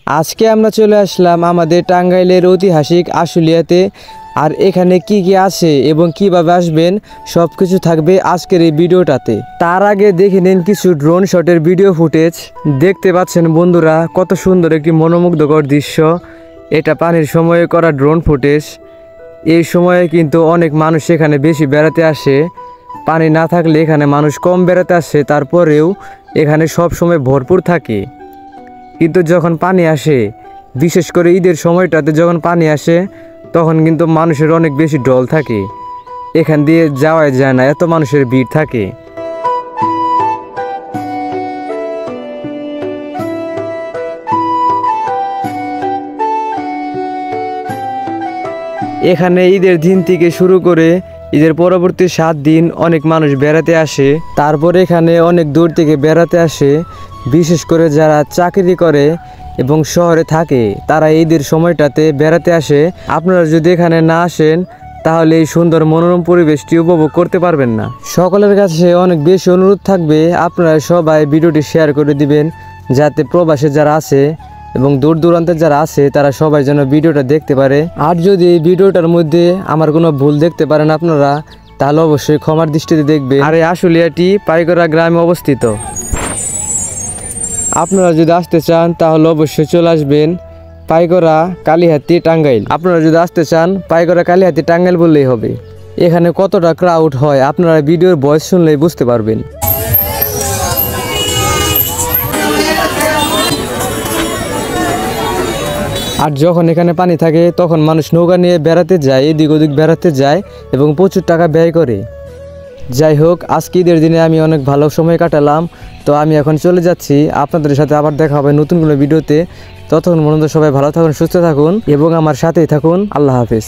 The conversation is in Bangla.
আজকে আমরা চলে আসলাম আমাদের টাঙ্গাইলের ঐতিহাসিক আশুলিয়াতে। আর এখানে কি কি আছে এবং কিভাবে আসবেন সব কিছু থাকবে আজকের এই ভিডিওটাতে। তার আগে দেখে নিন কিছু ড্রোন শটের ভিডিও ফুটেজ। দেখতে পাচ্ছেন বন্ধুরা কত সুন্দর একটি মনোমুগ্ধকর দৃশ্য। এটা পানির সময়ে করা ড্রোন ফুটেজ। এই সময়ে কিন্তু অনেক মানুষ এখানে বেশি বেড়াতে আসে। পানি না থাকলে এখানে মানুষ কম বেড়াতে আসে, তারপরেও এখানে সব সময় ভরপুর থাকে। কিন্তু যখন পানি আসে, বিশেষ করে ঈদের সময়টাতে যখন পানি আসে, তখন কিন্তু মানুষের অনেক বেশি ঢল থাকে। এখান দিয়ে যাওয়াই যায় না, এত মানুষের ভিড় থাকে। এখানে ঈদের দিন থেকে শুরু করে ঈদের পরবর্তী 7 দিন অনেক মানুষ বেড়াতে আসে। তারপর এখানে অনেক দূর থেকে বেড়াতে আসে, বিশেষ করে যারা চাকরি করে এবং শহরে থাকে তারা ঈদের সময়টাতে বেড়াতে আসে। আপনারা যদি এখানে না আসেন তাহলে এই সুন্দর মনোরম পরিবেশটি উপভোগ করতে পারবেন না। সকলের কাছে অনেক বেশি অনুরোধ থাকবে, আপনারা সবাই ভিডিওটি শেয়ার করে দিবেন, যাতে প্রবাসে যারা আছে এবং দূর দূরান্তে যারা আছে তারা সবাই যেন ভিডিওটা দেখতে পারে। আর যদি এই ভিডিওটার মধ্যে আমার কোনো ভুল দেখতে পারেন আপনারা, তাহলে অবশ্যই ক্ষমার দৃষ্টিতে দেখবেন। আর এই আশুলিয়াটি পাইকরা গ্রামে অবস্থিত। আপনারা যদি আসতে চান তাহলে অবশ্যই চলে আসবেন পাইকরা কালীহাতি টাঙ্গাইল। আপনারা যদি আসতে চান পাইকরা কালীহাতি টাঙ্গাইল বললেই হবে। এখানে কতটা ক্রাউড হয় আপনারা ভিডিওর ভয়েস শুনলেই বুঝতে পারবেন। আর যখন এখানে পানি থাকে তখন মানুষ নৌকা নিয়ে বেড়াতে যায়, এদিক ওদিক বেড়াতে যায় এবং প্রচুর টাকা ব্যয় করে। যাই হোক, আজকে ঈদের দিনে আমি অনেক ভালো সময় কাটালাম। তো আমি এখন চলে যাচ্ছি, আপনাদের সাথে আবার দেখা হবে নতুন কোনো ভিডিওতে। ততক্ষণ পর্যন্ত সবাই ভালো থাকুন, সুস্থ থাকুন এবং আমার সাথেই থাকুন। আল্লাহ হাফেজ।